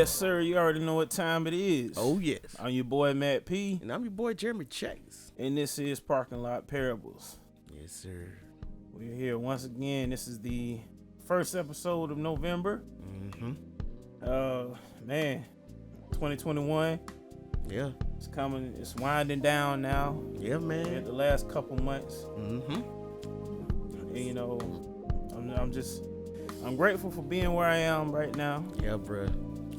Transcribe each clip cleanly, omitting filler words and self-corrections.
Yes, sir. You already know what time it is. Oh, yes. I'm your boy, Matt P. And I'm your boy, Jeremy Chase. And this is Parking Lot Parables. Yes, sir. We're here once again. This is the first episode of November. Man, 2021. Yeah. It's coming. It's winding down now. Yeah, man. At the last couple months. Mm-hmm. And, you know, I'm grateful for being where I am right now. Yeah, bruh.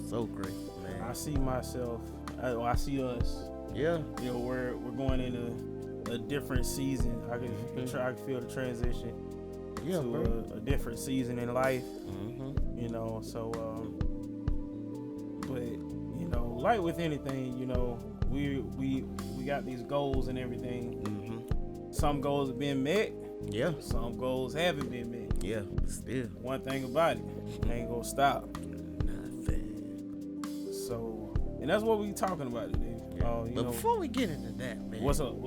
So great, man. I see myself. I see us. Yeah. You know, we're going into a different season. I can feel the transition to a different season in life. Mm-hmm. You know, so but you know, like with anything, you know, we got these goals and everything. Mm-hmm. Some goals have been met. Yeah. Some goals haven't been met. Yeah. Still. One thing about it, ain't gonna stop. Nothing. So, and that's what we talking about today. Yeah. But before we get into that, man. What's up?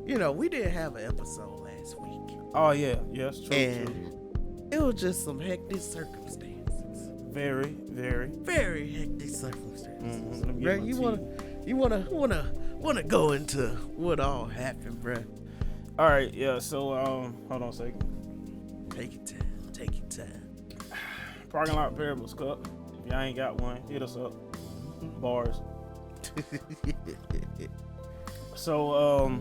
You know, we didn't have an episode last week. Oh yeah, it's true. And it was just some hectic circumstances. Very, very, very hectic circumstances. Mm-hmm. Bruh, you wanna go into what all happened, bruh? All right, yeah. So hold on a second. Take your time. Parking Lot Parables Cup. If y'all ain't got one, hit us up. Bars. So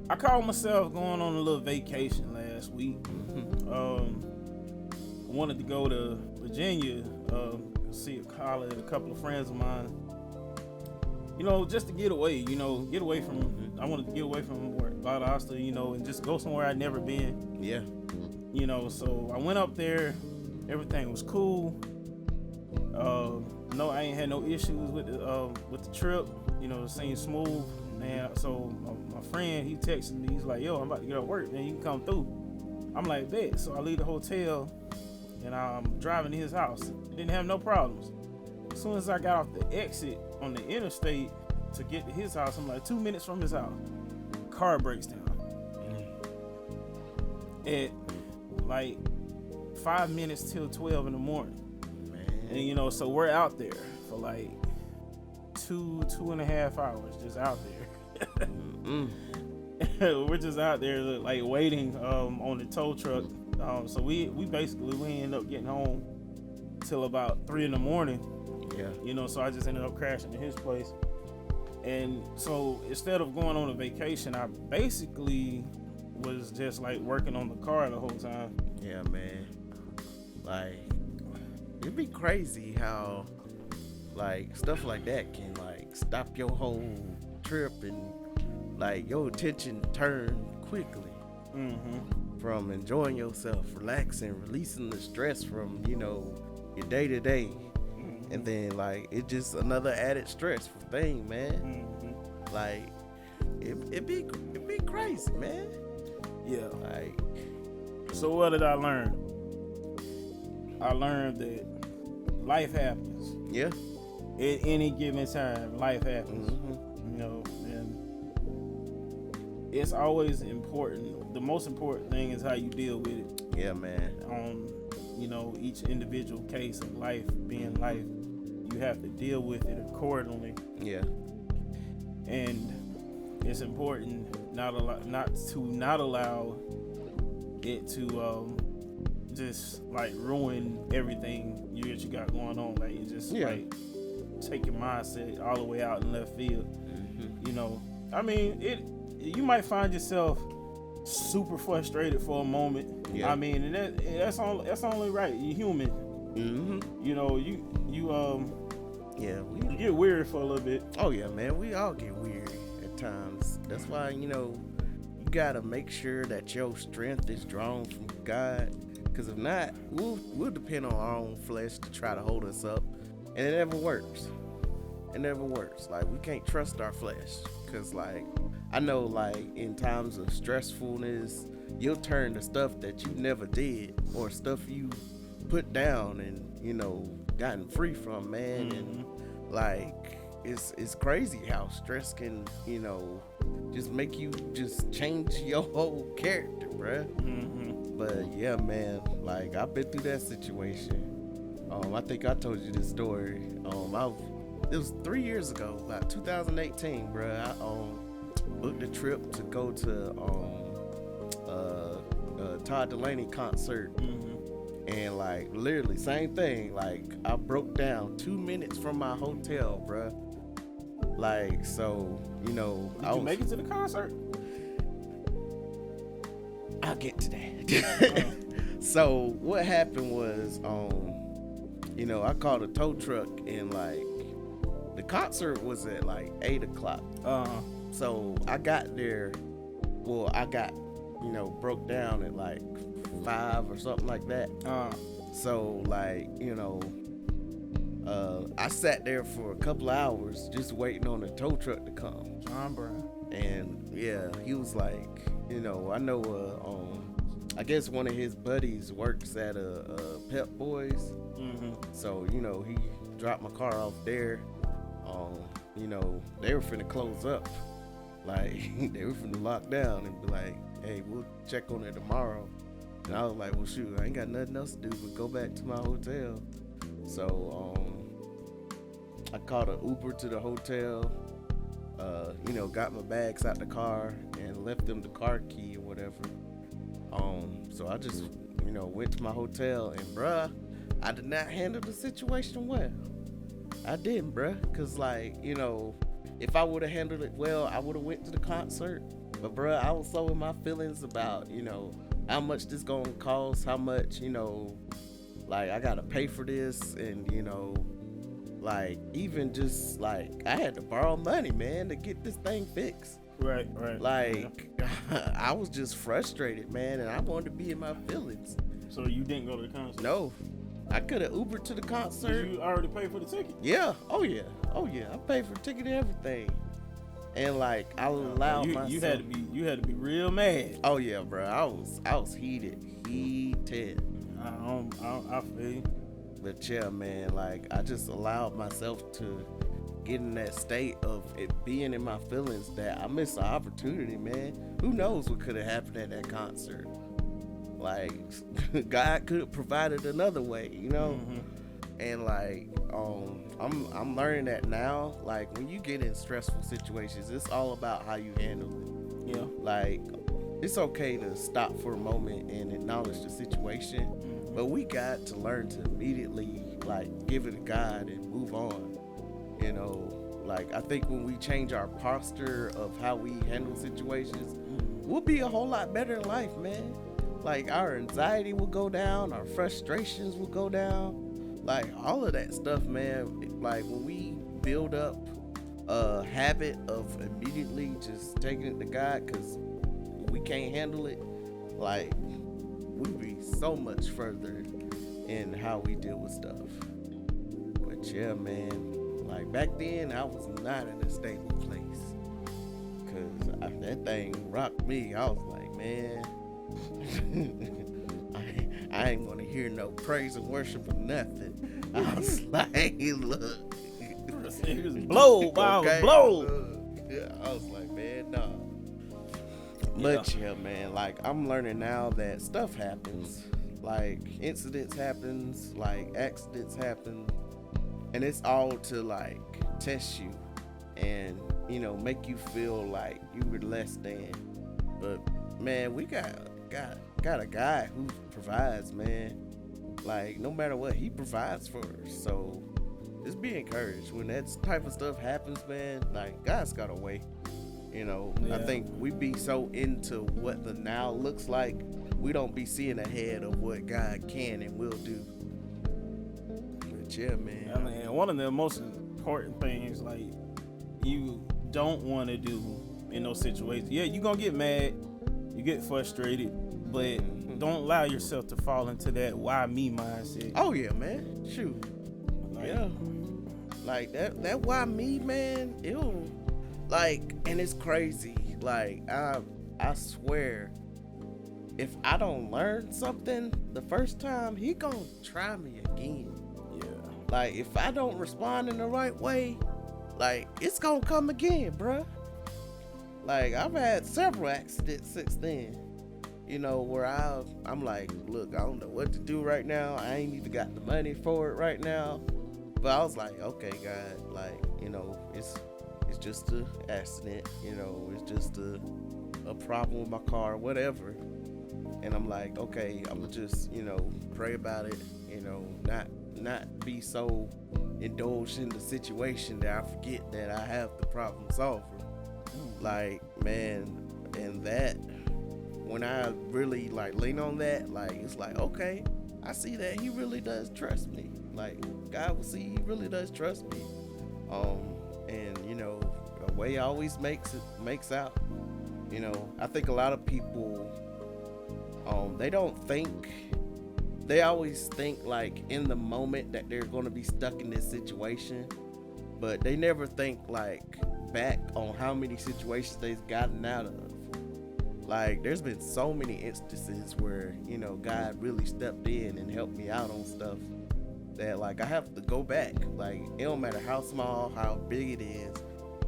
I called myself going on a little vacation last week. I wanted to go to Virginia, see a couple of friends of mine. You know, just to get away. You know, I wanted to get away from Valdosta, you know, and just go somewhere I'd never been. Yeah. You know, so I went up there. Everything was cool. No, I ain't had no issues with the trip. You know, it seemed smooth. Man, so my friend, he texted me. He's like, "Yo, I'm about to get off work, man. You can come through." I'm like, "Bet." So I leave the hotel, and I'm driving to his house. Didn't have no problems. As soon as I got off the exit on the interstate to get to his house, I'm like 2 minutes from his house. Car breaks down. At like 5 minutes till 12 in the morning. And you know, so we're out there for like 2.5 hours just out there. We're just out there like waiting on the tow truck. So we end up getting home till about 3 in the morning. Yeah. You know, so I just ended up crashing in his place. And so instead of going on a vacation, I basically was just like working on the car the whole time. Yeah, man. Like, it'd be crazy how like stuff like that can like stop your whole trip and like your attention turn quickly from enjoying yourself, relaxing, releasing the stress from, you know, your day to day. And then like it's just another added stressful thing, man. Like it be crazy, man. Yeah. Like, so what did I learn? I learned that life happens. Yeah. At any given time, life happens. You know, and it's always important. The most important thing is how you deal with it. Yeah, man. You know, each individual case of life being life, you have to deal with it accordingly. Yeah. And it's important not to allow it to just like ruin everything that you got going on. Like, it just like take your mindset all the way out in left field. You know, I mean, you might find yourself super frustrated for a moment. Yeah. I mean, and that's only right. You're human. You know, you get weird for a little bit. Oh yeah, man. We all get weird at times. That's why, you know, you gotta make sure that your strength is drawn from God. Because if not, we'll depend on our own flesh to try to hold us up, and it never works. It never works. Like, we can't trust our flesh. Because like, I know like in times of stressfulness, you'll turn to stuff that you never did or stuff you put down and, you know, gotten free from, man. And like, it's crazy how stress can, you know, just make you just change your whole character, bruh. But yeah, man, like, I've been through that situation I think I told you this story. It was 3 years ago, about 2018, bro. I booked a trip to go to Todd Delaney concert. And like literally same thing. Like I broke down 2 minutes from my hotel, bruh. Like so, you know. Did you make it to the concert? I'll get to that. So what happened was, you know, I called a tow truck and like the concert was at like 8:00. So I got there. Well, I got, you know, broke down at like 5 or something like that. So like, you know, I sat there for a couple hours just waiting on the tow truck to come. John Brown. And yeah, he was like, you know, I know, I guess one of his buddies works at Pep Boys. So, you know, he dropped my car off there. You know, they were finna close up. Like, they were finna lock down and be like, hey, we'll check on it tomorrow. And I was like, well, shoot, I ain't got nothing else to do but go back to my hotel. So, I called an Uber to the hotel, you know, got my bags out the car and left them the car key or whatever. So I just, you know, went to my hotel and bruh, I did not handle the situation well. I didn't, bruh, cause like, you know, if I would have handled it well, I would have went to the concert. But bruh, I was so in my feelings about, you know, how much this gonna cost, how much, you know, like I gotta pay for this, and you know, like even just like I had to borrow money, man, to get this thing fixed. Right. Like I was just frustrated, man, and I wanted to be in my feelings. So you didn't go to the concert? No, I could have Ubered to the concert. Did you already pay for the ticket? Yeah. Oh yeah. I paid for the ticket and everything. And like I allowed myself. You had to be real mad. Oh yeah, bro. I was heated. I feel you. But yeah, man, like I just allowed myself to get in that state of it being in my feelings that I missed the opportunity, man. Who knows what could have happened at that concert? Like God could have provided another way, you know? And like I'm learning that now. Like when you get in stressful situations, it's all about how you handle it. Yeah. Like it's okay to stop for a moment and acknowledge the situation, but we got to learn to immediately like give it to God and move on. You know, like I think when we change our posture of how we handle situations, we'll be a whole lot better in life, man. Like our anxiety will go down, our frustrations will go down, like all of that stuff, man. Like when we build up a habit of immediately just taking it to God because we can't handle it, like we'll be so much further in how we deal with stuff. But yeah, man, like back then I was not in a stable place because that thing rocked me. I was like, man, I ain't gonna hear no praise and worship or nothing. I was like, look, It was blow, wow, okay, blow. yeah, I was like, man, no. But yeah, man, like I'm learning now that stuff happens, like incidents happens, like accidents happen, and it's all to like test you and, you know, make you feel like you were less than. But man, we got a guy who provides, man. Like no matter what, he provides for us. So just be encouraged when that type of stuff happens, man. Like God's got a way. You know, Yeah. I think we be so into what the now looks like, we don't be seeing ahead of what God can and will do. But yeah, man. I mean, one of the most important things, like, you don't want to do in those situations. Yeah, you gonna get mad, you get frustrated, but don't allow yourself to fall into that why me mindset. Oh yeah, man. Shoot. Like, Yeah. Like that why me, man, ew. Like, and it's crazy. Like I swear, if I don't learn something the first time, he gonna try me again. Yeah. Like if I don't respond in the right way, like it's gonna come again, bruh. Like I've had several accidents since then. where I'm like, look, I don't know what to do right now. I ain't even got the money for it right now. But I was like, okay, God, like, it's just a accident, it's just a problem with my car, whatever. And I'm like, okay, I'm gonna just, pray about it, not be so indulged in the situation that I forget that I have the problem solver. Like, man, and that, when I really like lean on that, like, it's like, okay, I see that he really does trust me. Like, God will see he really does trust me. And a way always makes out. I think a lot of people, they always think like in the moment that they're going to be stuck in this situation, but they never think like back on how many situations they've gotten out of. Like, there's been so many instances where, God really stepped in and helped me out on stuff that, like, I have to go back. Like, it don't matter how small, how big it is,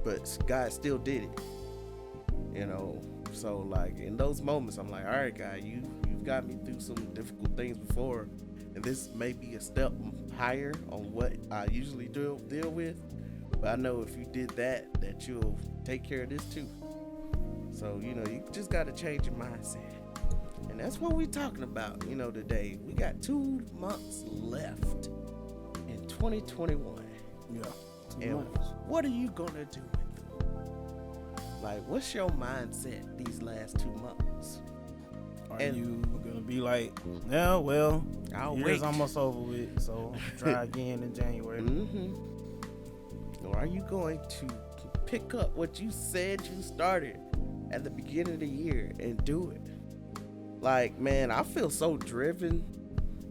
but God still did it. So, like, in those moments, I'm like, all right, God, you've got me through some difficult things before, and this may be a step higher on what I usually deal with. But I know if you did that you'll take care of this too. So, you just got to change your mindset. And that's what we're talking about, today. We got 2 months left in 2021. Yeah. 2 And months. what are you going to do with them? Like, what's your mindset these last 2 months? Are you going to be like, yeah, well, I'll year's wait. almost over with, so try again in January. Or are you going to pick up what you said you started at the beginning of the year and do it? Like, man, I feel so driven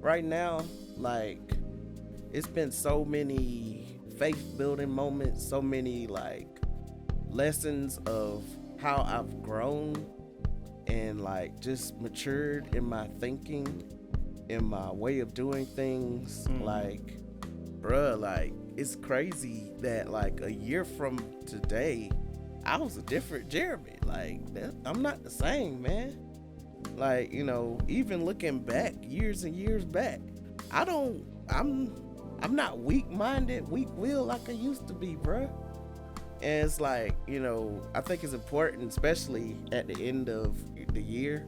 right now. Like, it's been so many faith building moments, so many like lessons of how I've grown and like just matured in my thinking, in my way of doing things. Like, bruh, like, it's crazy that like a year from today, I was a different Jeremy. Like, I'm not the same, man. Like, even looking back, years and years back, I'm not weak-minded, weak-willed like I used to be, bruh. And it's like, I think it's important, especially at the end of the year,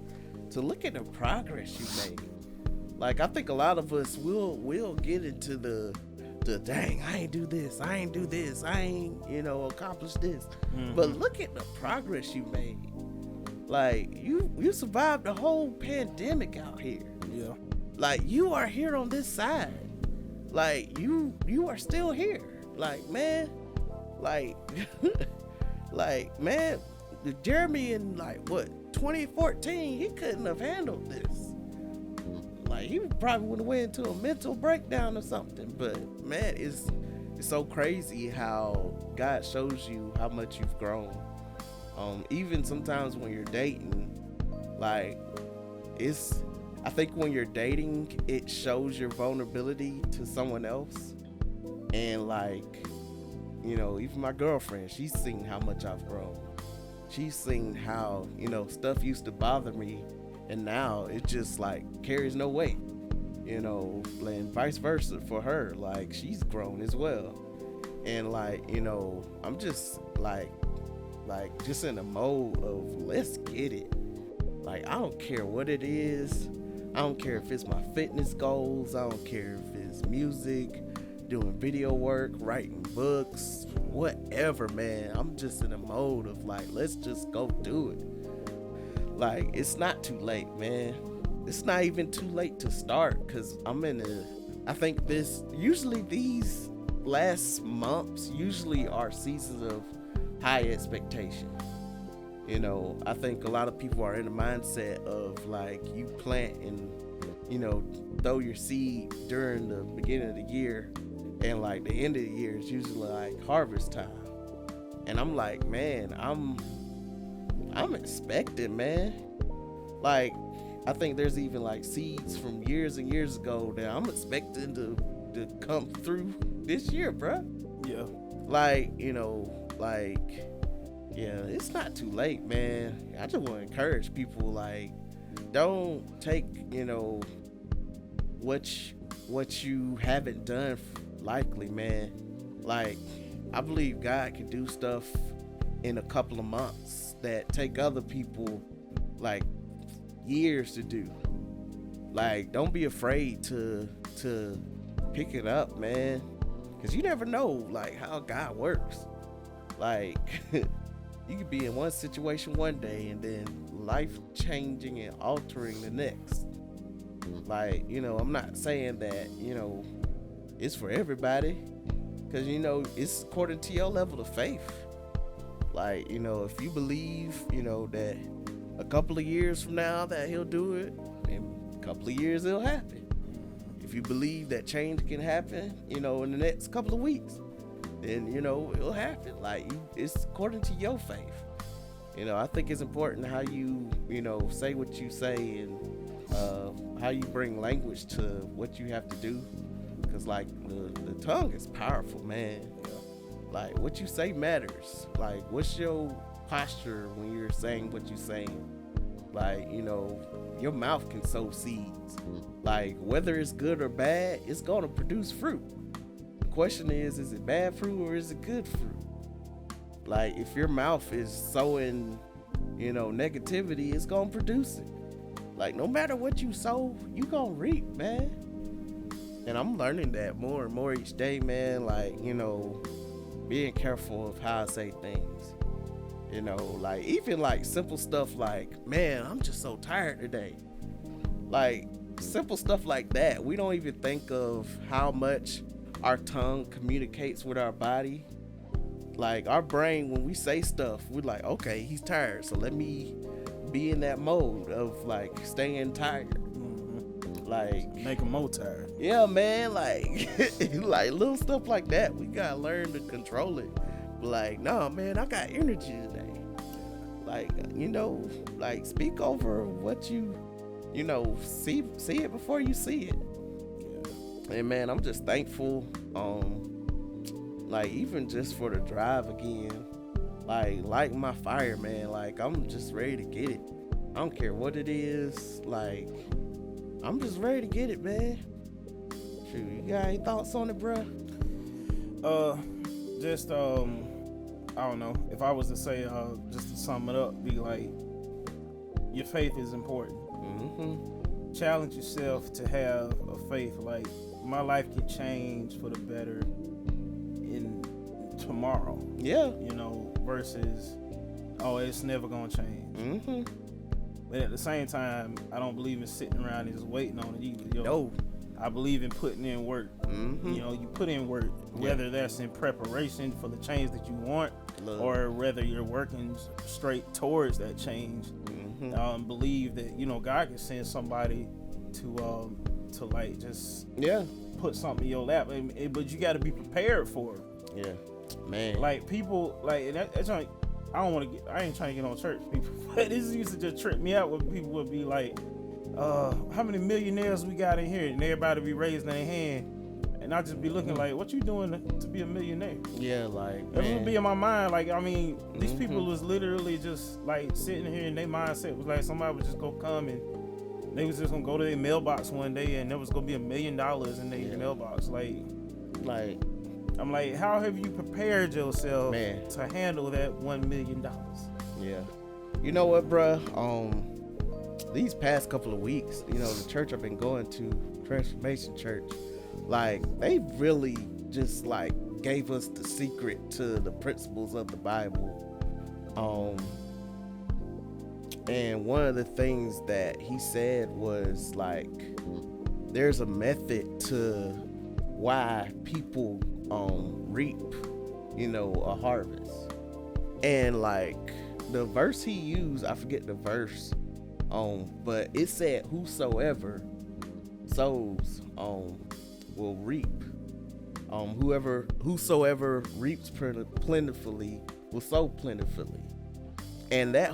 to look at the progress you made. Like, I think a lot of us will get into the dang, I ain't do this, I ain't accomplished this. But look at the progress you made. Like, you survived the whole pandemic out here. Yeah. Like, you are here on this side. Like, you are still here. Like, man, like man, Jeremy in like what 2014, he couldn't have handled this. Like, he probably would have went into a mental breakdown or something. But man, it's so crazy how God shows you how much you've grown. Even sometimes when you're dating, like, I think when you're dating, it shows your vulnerability to someone else. And like, even my girlfriend, she's seen how much I've grown. She's seen how, stuff used to bother me, and now it just like carries no weight, and vice versa for her. Like, she's grown as well. And like, I'm just like just in a mode of let's get it. Like, I don't care what it is. I don't care if it's my fitness goals. I don't care if it's music, doing video work, writing books, whatever, man. I'm just in a mode of like, let's just go do it. Like, it's not too late, man. It's not even too late to start, because I think usually these last months usually are seasons of high expectation. I think a lot of people are in the mindset of like, you plant and throw your seed during the beginning of the year, and like the end of the year is usually like harvest time. And I'm like, man, I'm expecting, man. Like, I think there's even like seeds from years and years ago that I'm expecting to come through this year, bruh. Yeah. Like, yeah, it's not too late, man. I just want to encourage people, like, don't take, what you haven't done likely, man. Like, I believe God can do stuff in a couple of months that take other people like years to do. Like, don't be afraid to pick it up, man, because you never know like how God works. Like, you could be in one situation one day and then life changing and altering the next. Like, I'm not saying that, it's for everybody, because, it's according to your level of faith. Like, if you believe, that a couple of years from now that he'll do it, in a couple of years it'll happen. If you believe that change can happen, in the next couple of weeks, then, it'll happen. Like, it's according to your faith. I think it's important how you, say what you say, and how you bring language to what you have to do. Because, like, the tongue is powerful, man. Like, what you say matters. Like, what's your posture when you're saying what you're saying? Like, your mouth can sow seeds. Like, whether it's good or bad, it's going to produce fruit. The question is it bad fruit or is it good fruit? Like, if your mouth is sowing, negativity, it's going to produce it. Like, no matter what you sow, you going to reap, man. And I'm learning that more and more each day, man. Like, being careful of how I say things. Like, even like simple stuff like, man, I'm just so tired today. Like, simple stuff like that. We don't even think of how much our tongue communicates with our body. Like, our brain, when we say stuff, we're like, okay, he's tired, so let me be in that mode of like staying tired. Like, make him more tired. Yeah, man. Like, like little stuff like that. We gotta learn to control it. Like, nah, man, I got energy today. Like, like, speak over what you, see it before you see it. Yeah. And man, I'm just thankful. Like, even just for the drive again. Like my fire, man. Like, I'm just ready to get it. I don't care what it is. Like, I'm just ready to get it, man. Shoot, you got any thoughts on it, bruh? Just I don't know. If I was to say, just to sum it up, be like, your faith is important. Mm-hmm. Challenge yourself to have a faith. Like, my life could change for the better in tomorrow. Yeah. Versus, oh, it's never gonna change. Mm-hmm. But at the same time, I don't believe in sitting around and just waiting on it either. No. I believe in putting in work. Mm-hmm. You put in work, whether that's in preparation for the change that you want, or whether you're working straight towards that change. Mm-hmm. Believe that, God can send somebody to like just put something in your lap, but you got to be prepared for it. Yeah, man. Like, people, like, and that's like, I ain't trying to get on church people, but this used to just trip me out when people would be like, how many millionaires we got in here? And everybody be raising their hand. And I just be looking like, what you doing to be a millionaire? Yeah, like, that would be in my mind. Like, I mean, these people was literally just like sitting here, and their mindset was like somebody would just go come and they was just gonna go to their mailbox one day and there was gonna be $1 million in their mailbox. Like, I'm like, how have you prepared yourself to handle that $1 million? Yeah. You know what, bruh? These past couple of weeks, the church I've been going to, Transformation Church, like, they really just like gave us the secret to the principles of the Bible. And one of the things that he said was like, there's a method to why people reap, a harvest. And like, the verse he used, I forget the verse, but it said, whosoever sows will reap. Whosoever reaps plentifully will sow plentifully. And that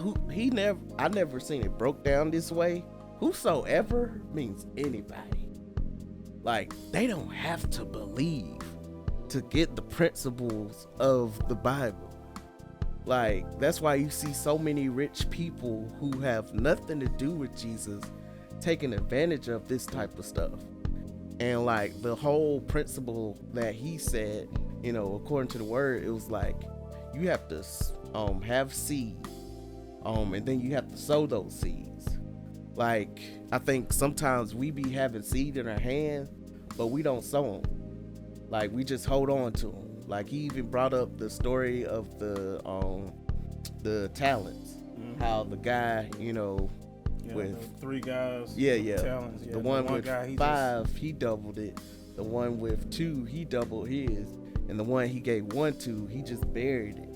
I never seen it broke down this way. Whosoever means anybody. Like, they don't have to believe to get the principles of the Bible. Like, that's why you see so many rich people who have nothing to do with Jesus taking advantage of this type of stuff. And like the whole principle that he said, you know, according to the word, it was like you have to have seed, and then you have to sow those seeds. Like, I think sometimes we be having seed in our hand, but we don't sow them. Like, we just hold on to them. Like, he even brought up the story of the talents, how the guy, you know, with the 3 guys, talents. The one with guy, 5, he doubled it. The one with 2, he doubled his, and the one he gave 1 to, he just buried it.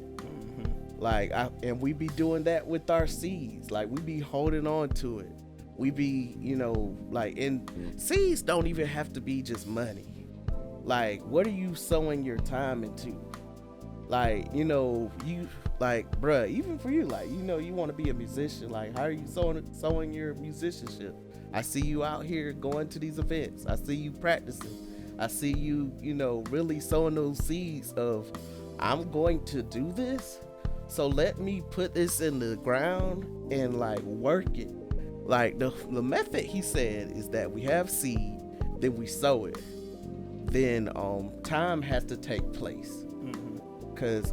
Like, and we be doing that with our seeds. Like, we be holding on to it. We be, you know, like, and seeds don't even have to be just money. Like, what are you sowing your time into? Like, you know, you, like, bruh, even for you, like, you know, you want to be a musician. Like, how are you sowing your musicianship? I see you out here going to these events. I see you practicing. I see you, you know, really sowing those seeds of, I'm going to do this. So let me put this in the ground and like work it. Like the method he said is that we have seed, then we sow it. Then time has to take place. Cause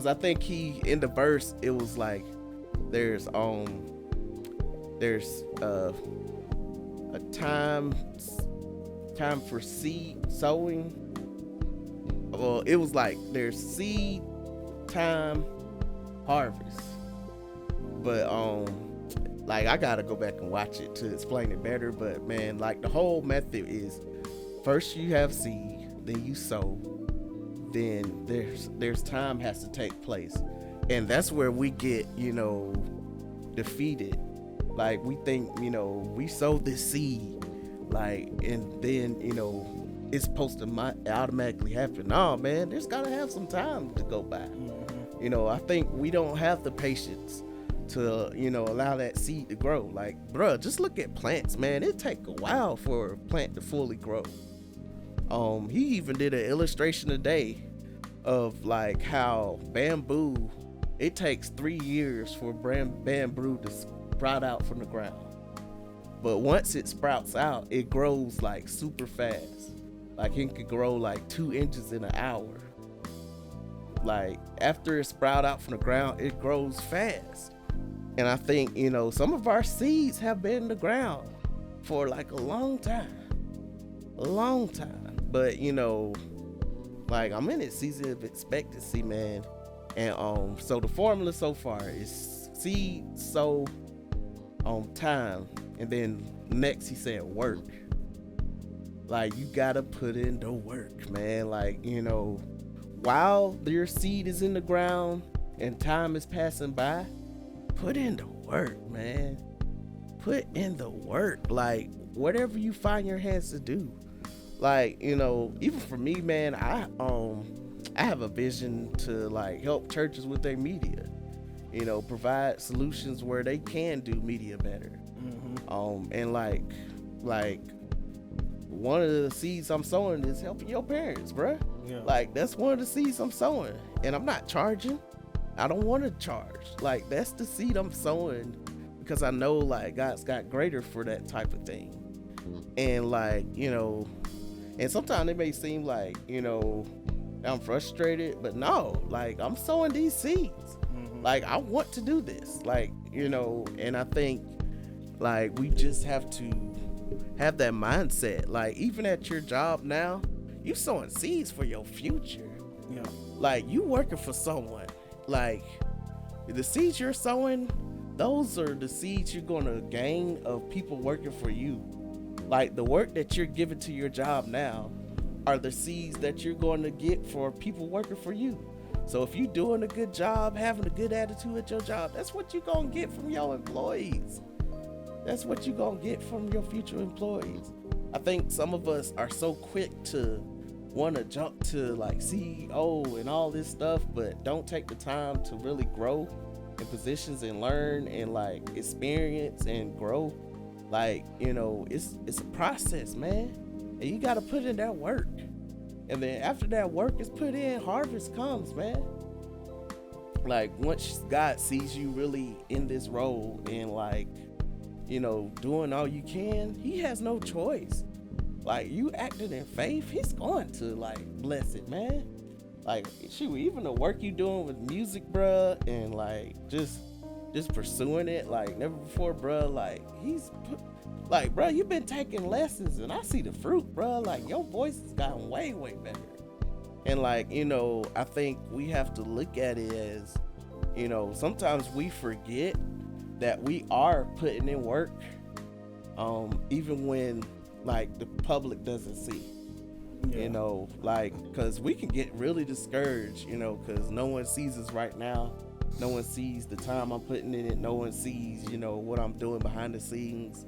I think he, in the verse, it was like there's a time for seed sowing. Well, it was like there's seed, time, harvest. But like, I gotta go back and watch it to explain it better. But man, like, the whole method is first you have seed, then you sow, then there's time has to take place. And that's where we get, you know, defeated. Like, we think, you know, we sow this seed, like, and then, you know, it's supposed to automatically happen. No, man, there's gotta have some time to go by. You know, I think we don't have the patience to, you know, allow that seed to grow. Like, bruh, just look at plants, man. It take a while for a plant to fully grow. He even did an illustration today of like how bamboo, it takes 3 years for bamboo to sprout out from the ground. But once it sprouts out, it grows like super fast. Like, it could grow like 2 inches in an hour. Like, after it sprout out from the ground, it grows fast. And I think, you know, some of our seeds have been in the ground for like a long time. But, you know, like, I'm in this season of expectancy, man. And so the formula so far is seed, sow, time, and then next he said work. Like, you gotta put in the work, man. Like, you know, while your seed is in the ground and time is passing by, put in the work, man. Put in the work. Like, whatever you find your hands to do. Like, you know, even for me, man, I have a vision to like help churches with their media. You know, provide solutions where they can do media better. And like one of the seeds I'm sowing is helping your parents, bruh. Yeah. Like, that's one of the seeds I'm sowing, and I'm not charging. I don't want to charge. Like, that's the seed I'm sowing because I know like God's got greater for that type of thing. And like, you know, and sometimes it may seem like, you know, I'm frustrated, but no, like, I'm sowing these seeds. Like, I want to do this, like, you know. And I think like we just have to have that mindset. Like, even at your job now, you sowing seeds for your future. Yeah. Like, you working for someone. Like, the seeds you're sowing, those are the seeds you're gonna gain of people working for you. Like, the work that you're giving to your job now are the seeds that you're going to get for people working for you. So if you're doing a good job, having a good attitude at your job, that's what you're going to get from your employees. That's what you're going to get from your future employees. I think some of us are so quick to want to jump to like CEO and all this stuff, but don't take the time to really grow in positions and learn and like experience and grow. Like, you know, it's a process, man. And you got to put in that work. And then after that work is put in, harvest comes, man. like once God sees you really in this role and like, you know, doing all you can, he has no choice. Like you acting in faith, he's going to like bless it, man. Like shoot, even the work you doing with music, bruh, and like just pursuing it like never before, bruh. Like like, bruh, you been taking lessons and I see the fruit, bruh. Like your voice has gotten way better. And like, you know, I think we have to look at it as, you know, sometimes we forget that we are putting in work, even when like the public doesn't see. You know, like, cause we can get really discouraged, you know, cause no one sees us right now. No one sees the time I'm putting in it. No one sees, you know, what I'm doing behind the scenes.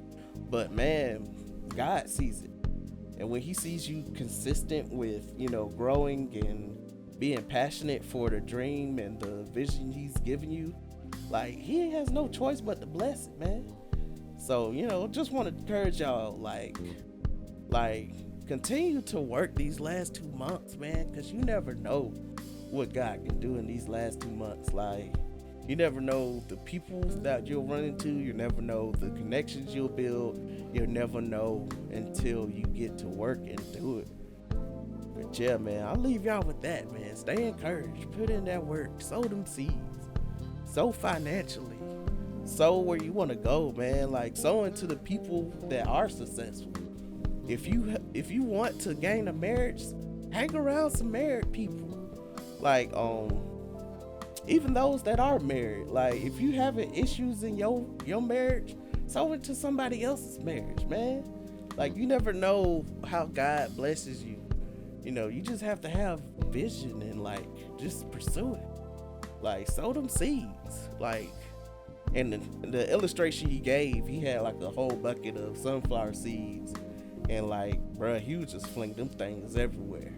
But man, God sees it. And when he sees you consistent with, you know, growing and being passionate for the dream and the vision he's given you, like he has no choice but to bless it, man. So, you know, just want to encourage y'all, like continue to work these last 2 months, man, because you never know what God can do in these last 2 months. Like, you never know the people that you'll run into. You never know the connections you'll build. You'll never know until you get to work and do it. But yeah, man, I'll leave y'all with that, man. Stay encouraged. Put in that work. Sow them seeds. Sow financially. Sow where you want to go, man. Like, sow into the people that are successful. If you want to gain a marriage, hang around some married people. Like, even those that are married, like if you having issues in your marriage, sow into somebody else's marriage, man. Like you never know how God blesses you. You know, you just have to have vision and like just pursue it. Like sow them seeds. Like, and the illustration he gave, he had like a whole bucket of sunflower seeds, and like, bruh, he would just fling them things everywhere.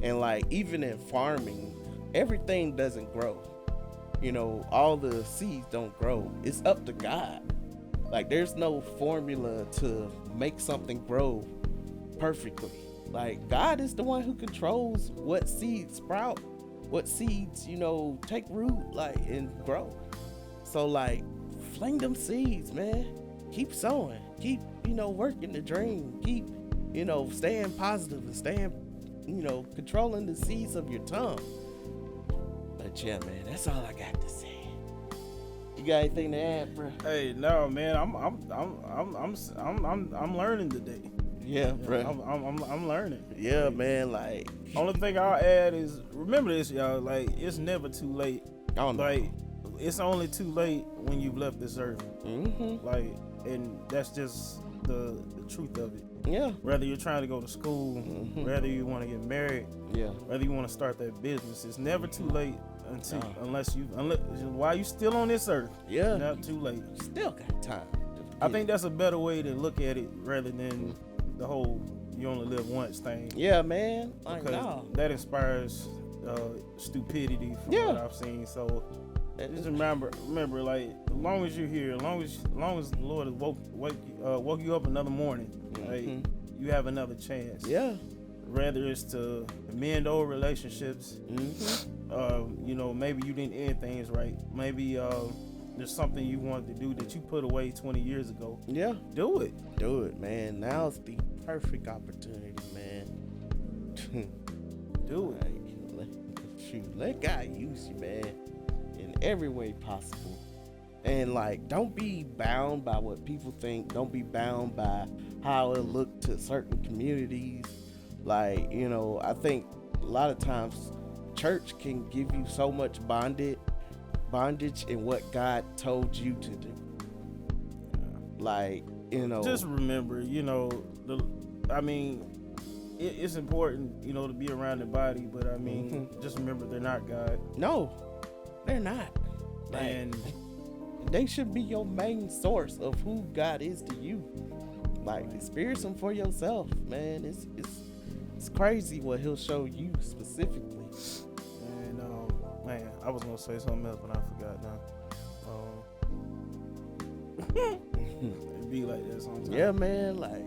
And like even in farming, everything doesn't grow. You know, all the seeds don't grow. It's up to God. Like there's no formula to make something grow perfectly. Like God is the one who controls what seeds sprout, what seeds, you know, take root, like, and grow. So like fling them seeds, man. Keep sowing. Keep, you know, working the dream. Keep, you know, staying positive and staying, you know, controlling the seeds of your tongue. But yeah, man, that's all I got to say. You got anything to add, bro? Hey, no, man, I'm learning today. Yeah, bro. I'm learning. Yeah, man. Like, only thing I'll add is remember this, y'all. Like, it's never too late. I don't know. Like, it's only too late when you've left this earth. Mm-hmm. Like, and that's just the truth of it. Yeah. Whether you're trying to go to school, Mm-hmm. whether you want to get married, Yeah. whether you want to start that business, it's never too late unless while you still on this earth. Yeah. Not too late. Still got time. I think that's a better way to look at it rather than the whole you only live once thing. Yeah, man. Like, Because no. that inspires stupidity from what I've seen. So just remember, like, as long as you're here, as long as the Lord has woke you up another morning, like, you have another chance. Yeah. Whether it's to mend old relationships, you know, maybe you didn't end things right. Maybe there's something you wanted to do that you put away 20 years ago. Yeah. Do it. Do it, man. Now's the perfect opportunity, man. Do it. Let God use you, man, in every way possible. And like, don't be bound by what people think. Don't be bound by how it look to certain communities. Like, you know, I think a lot of times church can give you so much bondage in what God told you to do. Like, you know, just remember, you know, it's important, you know, to be around the body, but I mean, just remember they're not God. No, they're not. Like, And they should be your main source of who God is to you. Like, experience them for yourself, man. It's crazy what he'll show you specifically. And man, I was gonna say something else, but I forgot now. It be like that sometimes. Yeah, man. Like,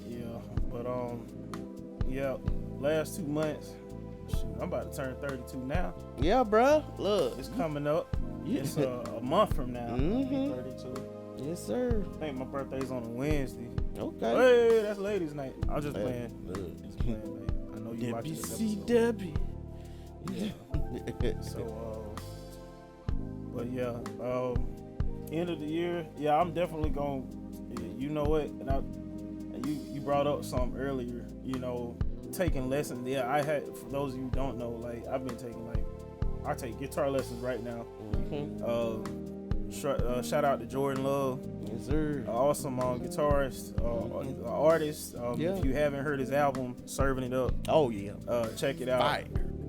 yeah, but yeah, last 2 months, shoot, about to turn 32 now. Yeah, bro. Look, It's coming up. Yeah. It's a month from now. I'll be 32. Yes, sir. I think my birthday's on a Wednesday. Okay. Hey, that's ladies' night. I was just Hey, playing. look. Just playing, babe. I know you watching this WC episode. Debbie. Yeah. So, but yeah, end of the year. Yeah, I'm definitely going. You know what? And you brought up something earlier. You know, taking lessons. Yeah, I had. For those of you who don't know, like I've been taking I take guitar lessons right now. Shout out to Jordan Love. Yes, sir. Awesome guitarist, artist. Yeah. If you haven't heard his album, Serving It Up, Oh yeah. check it out. Fire.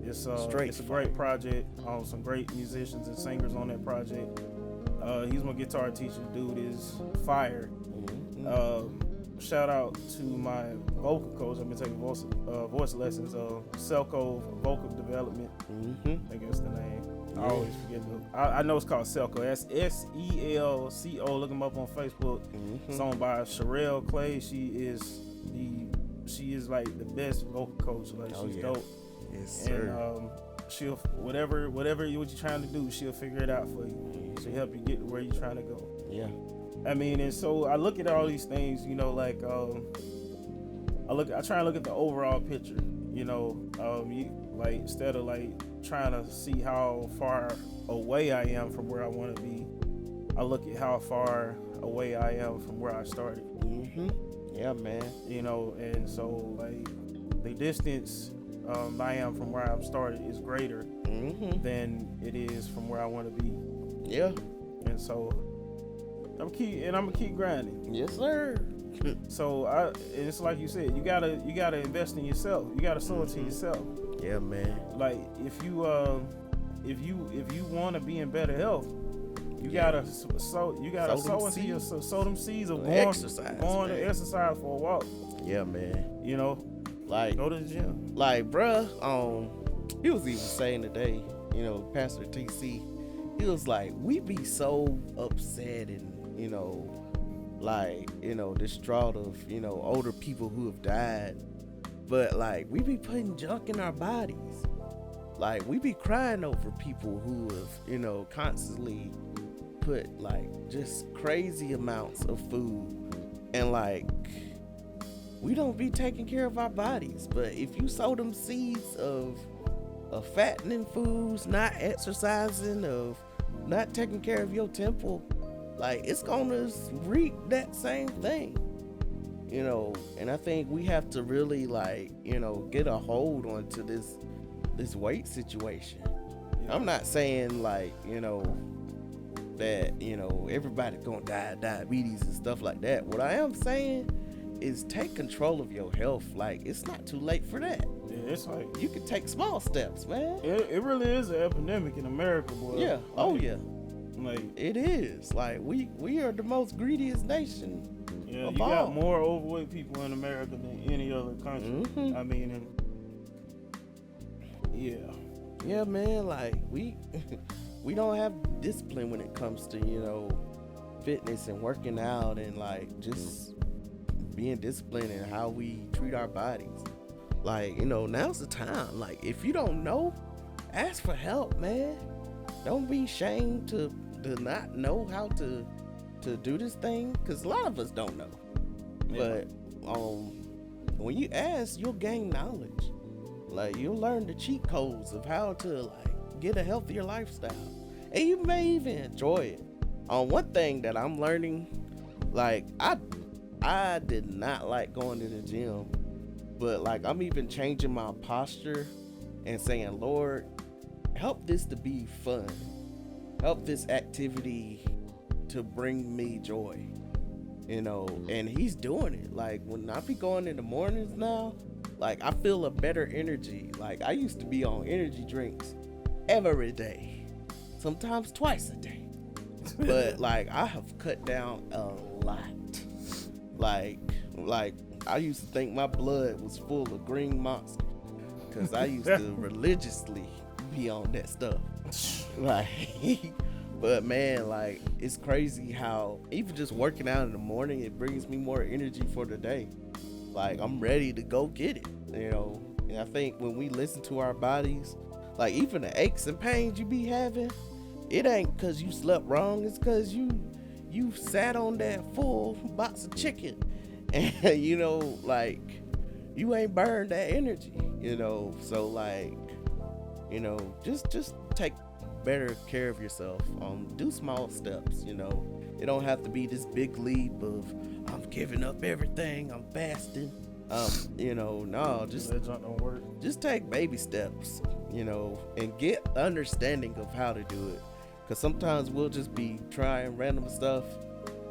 It's Straight it's a great project. Some great musicians and singers on that project. He's my guitar teacher. Dude is fire. Shout out to my vocal coach. I've been taking voice lessons. Selco Vocal Development. I think that's the name. I always forget I know it's called Selco. That's SELCO. Look him up on Facebook. Song by Sherelle Clay. She is like the best vocal coach. Like she's dope. Yes, sir. And she'll whatever what you're trying to do, she'll figure it out for you. She'll help you get to where you're trying to go. Yeah. I mean, and so I look at all these things, you know, like I try and look at the overall picture, you know, like instead of like trying to see how far away I am from where I want to be, I look at how far away I am from where I started. Yeah, man. You know, and so like the distance I am from where I'm started is greater than it is from where I want to be. Yeah. And so I'm gonna keep grinding. Yes, sir. So it's like you said, you gotta invest in yourself. You gotta sow it to yourself. Yeah, man. Like if you want to be in better health, you gotta sow them seeds of going to exercise for a walk. Yeah, man. You know, Like go to the gym. Like, bruh, he was even saying today, you know, Pastor TC, he was like, we be so upset and, you know, like, you know, distraught of, you know, older people who have died. But like, we be putting junk in our bodies. Like, we be crying over people who have, you know, constantly put like just crazy amounts of food, and like, we don't be taking care of our bodies. But if you sow them seeds of fattening foods, not exercising, of not taking care of your temple, like, it's gonna reap that same thing, you know. And I think we have to really, like, you know, get a hold onto this weight situation. I'm not saying, like, you know, that, you know, everybody gonna die of diabetes and stuff like that. What I am saying is take control of your health. Like, it's not too late for that. Yeah, it's like You can take small steps, man. it really is an epidemic in America, boy. Yeah. Oh Like, yeah. Like, It is. Like, we are the most greediest nation. yeah, of you got all. more overweight people in America than any other country. Mhm. I mean, and yeah. Yeah, man. Like, we don't have discipline when it comes to, you know, fitness and working out, and like just being disciplined in how we treat our bodies. Like, you know, now's the time. Like, if you don't know, ask for help, man. Don't be ashamed to not know how to do this thing, because a lot of us don't know. Yeah. But when you ask, you'll gain knowledge. Like, you'll learn the cheat codes of how to, like, get a healthier lifestyle, and you may even enjoy it. One thing that I'm learning, like, I did not like going to the gym, but like, I'm even changing my posture and saying, Lord, help this to be fun. Help this activity to bring me joy, you know. And he's doing it. Like, when I be going in the mornings now, like, I feel a better energy. Like, I used to be on energy drinks every day, sometimes twice a day. But like, I have cut down a lot. Like I used to think my blood was full of green monster, because I used to religiously be on that stuff. Like, but man, like, it's crazy how even just working out in the morning, it brings me more energy for the day. Like, I'm ready to go get it, you know. And I think when we listen to our bodies, like even the aches and pains you be having, it ain't because you slept wrong. It's because you sat on that full box of chicken, and like you ain't burned that energy. So like, just take better care of yourself. Do small steps. It don't have to be this big leap of I'm giving up everything, I'm fasting. No, That junk don't work. just take baby steps, and get understanding of how to do it. Because sometimes we'll just be trying random stuff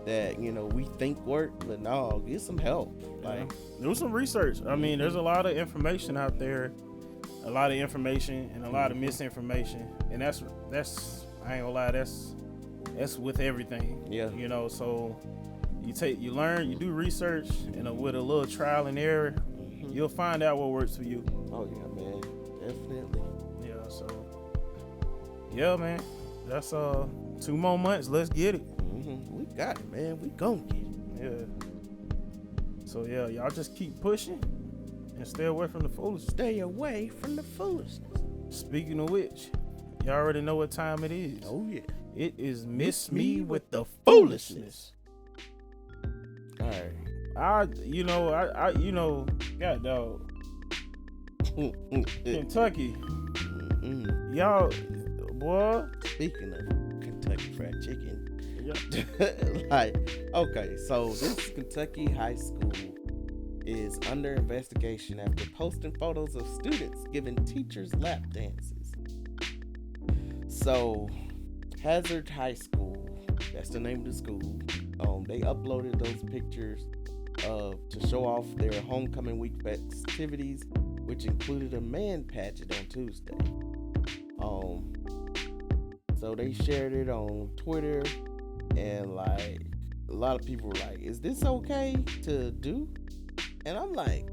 that, we think work, but no, get some help. Like, do some research. I mean, there's a lot of information out there, a lot of information and a lot of misinformation. And that's I ain't gonna lie, that's with everything. Yeah. So you learn, you do research, and with a little trial and error, you'll find out what works for you. oh yeah, man, definitely. Yeah, so yeah, man. That's 2 more months. Let's get it. We got it, man. We gon' get it. Yeah. So yeah, y'all just keep pushing and stay away from the foolishness. Stay away from the foolishness. Speaking of which, y'all already know what time it is. Oh yeah. It is Miss Me with the Foolishness. All right. I God dog, Kentucky, y'all, boy. Speaking of Kentucky Fried Chicken, Yeah. like, okay, so this Kentucky high school is under investigation after posting photos of students giving teachers lap dances. So, Hazard High School, that's the name of the school. They uploaded those pictures to show off their homecoming week festivities, which included a man pageant on Tuesday. So they shared it on Twitter, and like a lot of people were like, "Is this okay to do?" And I'm like,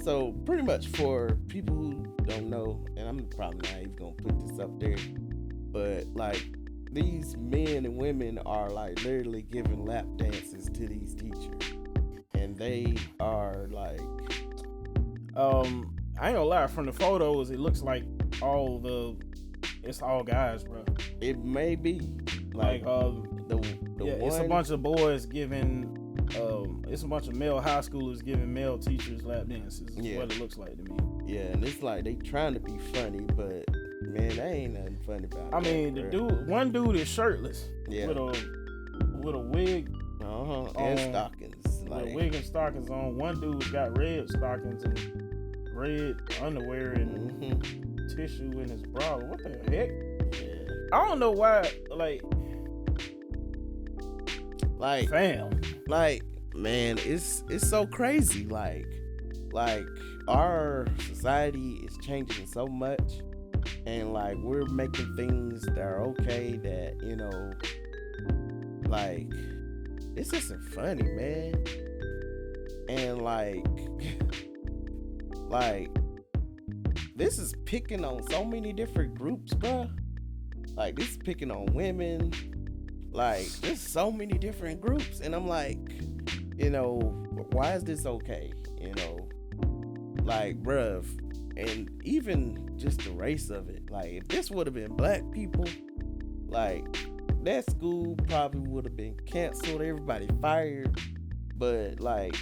so pretty much for people who don't know, and I'm probably not even gonna put this up there, but like these men and women are like literally giving lap dances to these teachers, and they are like, I ain't gonna lie. From the photos, it looks like it's all guys, bro. it may be Like the yeah, one, it's a bunch of boys giving. It's a bunch of male high schoolers giving male teachers lap dances. Is Yeah. what it looks like to me. yeah, and it's like they trying to be funny, but man, there ain't nothing funny about it. I mean, one dude is shirtless. Yeah. With a wig, and stockings, with like, a wig and stockings on. One dude's got red stockings and red underwear and tissue in his bra. What the heck? yeah. I don't know why. like, Fam. like, man, it's so crazy. Like our society is changing so much, and like we're making things that are okay that like this isn't funny, man. And like this is picking on so many different groups, bruh. Like this is picking on women. Like there's so many different groups, and I'm like, why is this okay? Like, bruh, and even just the race of it. Like if this would have been black people, like that school probably would have been canceled, everybody fired. But like,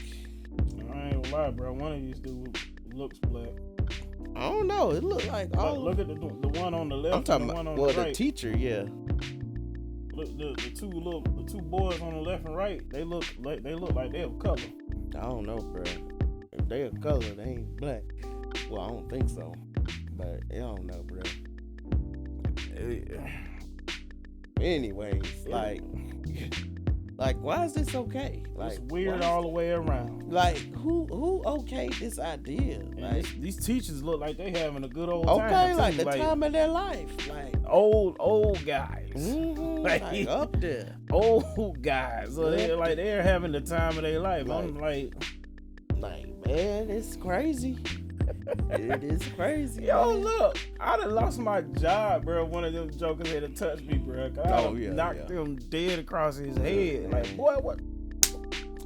I ain't gonna lie, bro. One of these dudes looks black. I don't know. It looked like Look at the one on the left. I'm talking and the one about on the the right. teacher, yeah. Look, the two boys on the left and right. They look like they have color. I don't know, bro. If they a color, they ain't black. Well, I don't think so. But I don't know, bro. Anyways, like, why is this okay? Like, It's weird why- all the way around. Like, who okayed this idea? And Like, these teachers look like they having a good old time. okay, too. like the time of their life, like old guys. like up there. Old guys. So they're having the time of their life. I'm Like, man, it's crazy. It is crazy. yo, man. look, I done lost my job, bro. One of them jokers had to touch me, bro. I Oh, yeah, knocked yeah. him dead across his head. Yeah. Like, boy, what?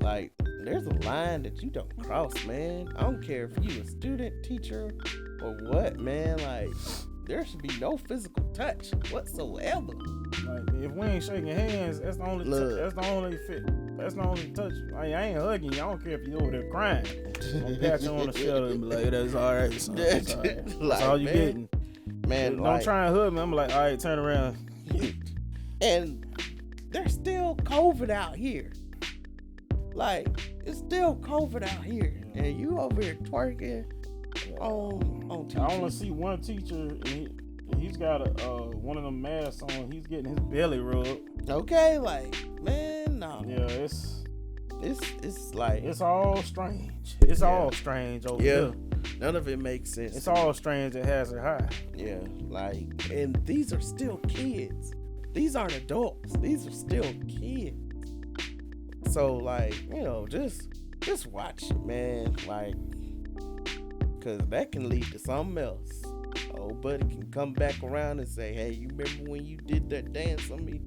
Like there's a line that you don't cross, man. I don't care if you a student, teacher, or what, man. Like, there should be no physical touch whatsoever. Like, if we ain't shaking hands, that's the only that's the only touch. Like, I ain't hugging you. I don't care if you over there crying. I'll pat you on the shoulder and be like, that's all right, son. That's all right. That's Like, all you man, getting. Man, Don't like, try and hug me. I'm like, all right, turn around. and there's still COVID out here. Like, it's still COVID out here, and you over here twerking on teachers. I only see one teacher, and he's got one of them masks on. He's getting his belly rubbed. Okay, like, man, no. Yeah, it's like, it's all strange. It's all strange over here. None of it makes sense. It's all strange at Hazard High. Yeah, like, and these are still kids. These aren't adults. These are still kids. So, like, you know, just watch it, man. Like, cause that can lead to something else. Old buddy can come back around and say, hey, you remember when you did that dance on me?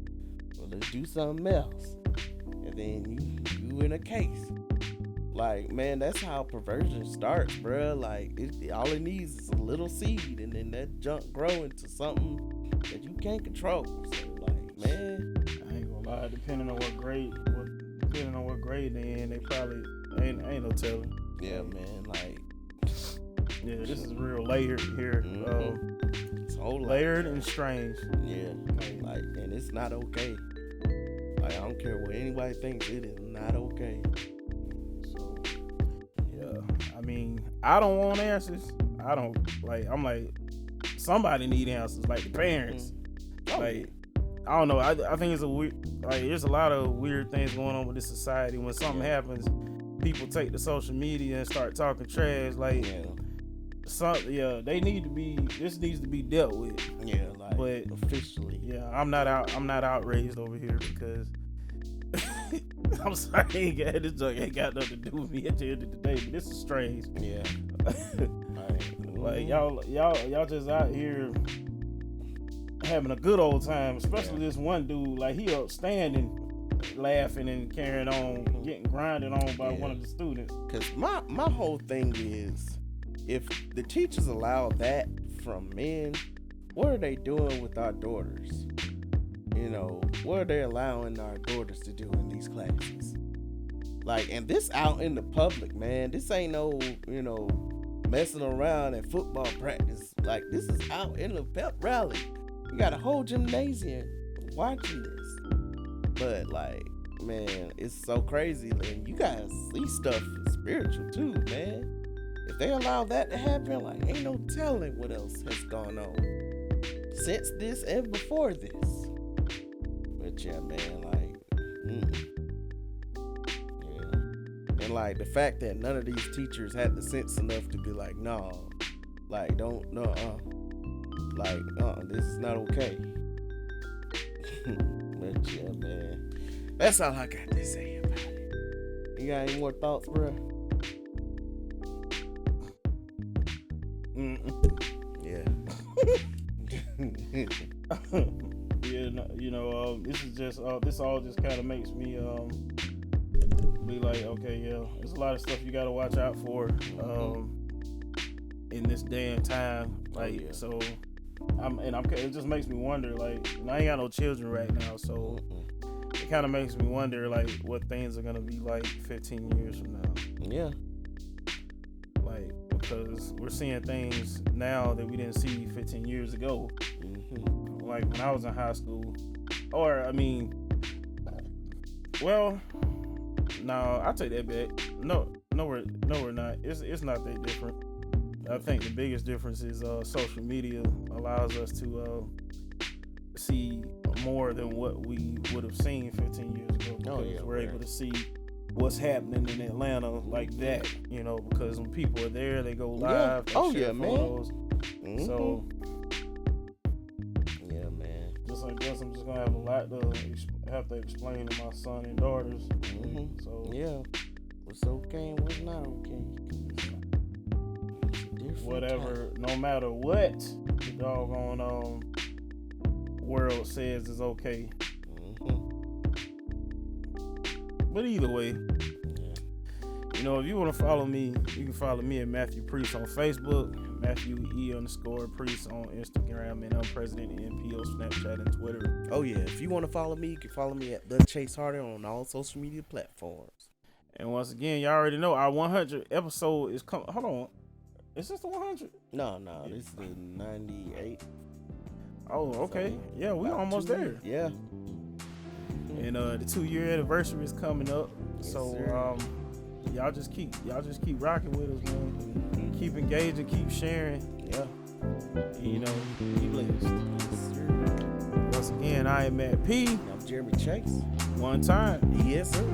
Well, let's do something else. And then you in a case. Like, man, that's how perversion starts, bruh. Like, all it needs is a little seed, and then that junk grow into something that you can't control. So, like, man, I ain't gonna lie. Depending on what grade they in, they probably ain't no telling. yeah, man, like, Yeah, this is real layered here. it's a whole lot. Layered and strange. Yeah, like, and it's not okay. Like, I don't care what anybody thinks, it is not okay. So, yeah, I mean, I don't want answers. I don't I'm like, somebody need answers, like the parents. Oh, Like, I don't know. I think it's a weird. Like, there's a lot of weird things going on with this society. When something happens, people take to social media and start talking trash. Like, they need to be. This needs to be dealt with. yeah, like, But officially. yeah, I'm not outraged over here because I'm sorry, this junk ain't got nothing to do with me at the end of the day. But this is strange. Yeah. Like, y'all just out here having a good old time, especially this one dude. Like, he upstanding, laughing and carrying on, getting grinded on by one of the students. Because my whole thing is, if the teachers allow that from men, what are they doing with our daughters? You know, what are they allowing our daughters to do in these classes? Like, and this out in the public, man. This ain't no, you know, messing around at football practice. Like, this is out in the pep rally. You got a whole gymnasium watching this. But, like, man, it's so crazy. And you guys see stuff spiritual too, man. If they allow that to happen, like, ain't no telling what else has gone on since this and before this. But yeah, man, like, yeah. And like, the fact that none of these teachers had the sense enough to be like, no, like, don't, like, this is not okay. But yeah, man, that's all I got to say about it. You got any more thoughts, bro? Yeah. Yeah, you know, this all just kind of makes me be like, okay, yeah, there's a lot of stuff you got to watch out for in this day and time. Like, so it just makes me wonder, like, I ain't got no children right now, so it kind of makes me wonder, like, what things are gonna be like 15 years from now. Yeah. Like, because we're seeing things now that we didn't see 15 years ago. Like, when I was in high school, or, I mean, well, no, I take that back. No, we're not. It's not that different. I think the biggest difference is social media allows us to see more than what we would have seen 15 years ago. Because we're able to see what's happening in Atlanta like that, you know, because when people are there, they go live. They share photos. Man. So, yeah, man. I guess I'm just gonna have a lot to have to explain to my son and daughters. So yeah, what's okay and what's not okay. Whatever, no matter what the doggone world says is okay. But either way, You know, if you want to follow me, you can follow me at Matthew Priest on Facebook, Matthew E_Priest on Instagram, and I'm President NP on Snapchat and Twitter. Oh yeah, if you want to follow me, you can follow me at The Chase Harden on all social media platforms. And once again, y'all already know our 100 episode is coming. Hold on, is this the 100? No, this is the 98. Oh, okay. So, yeah, we almost there. Yeah. And the 2-year anniversary is coming up. Yes, So sir. y'all just keep rocking with us, man. Keep engaging, keep sharing. Yeah. You know, be blessed. Yes, sir. Once again, I am Matt P. I'm Jeremy Chase. One time. Yes, sir.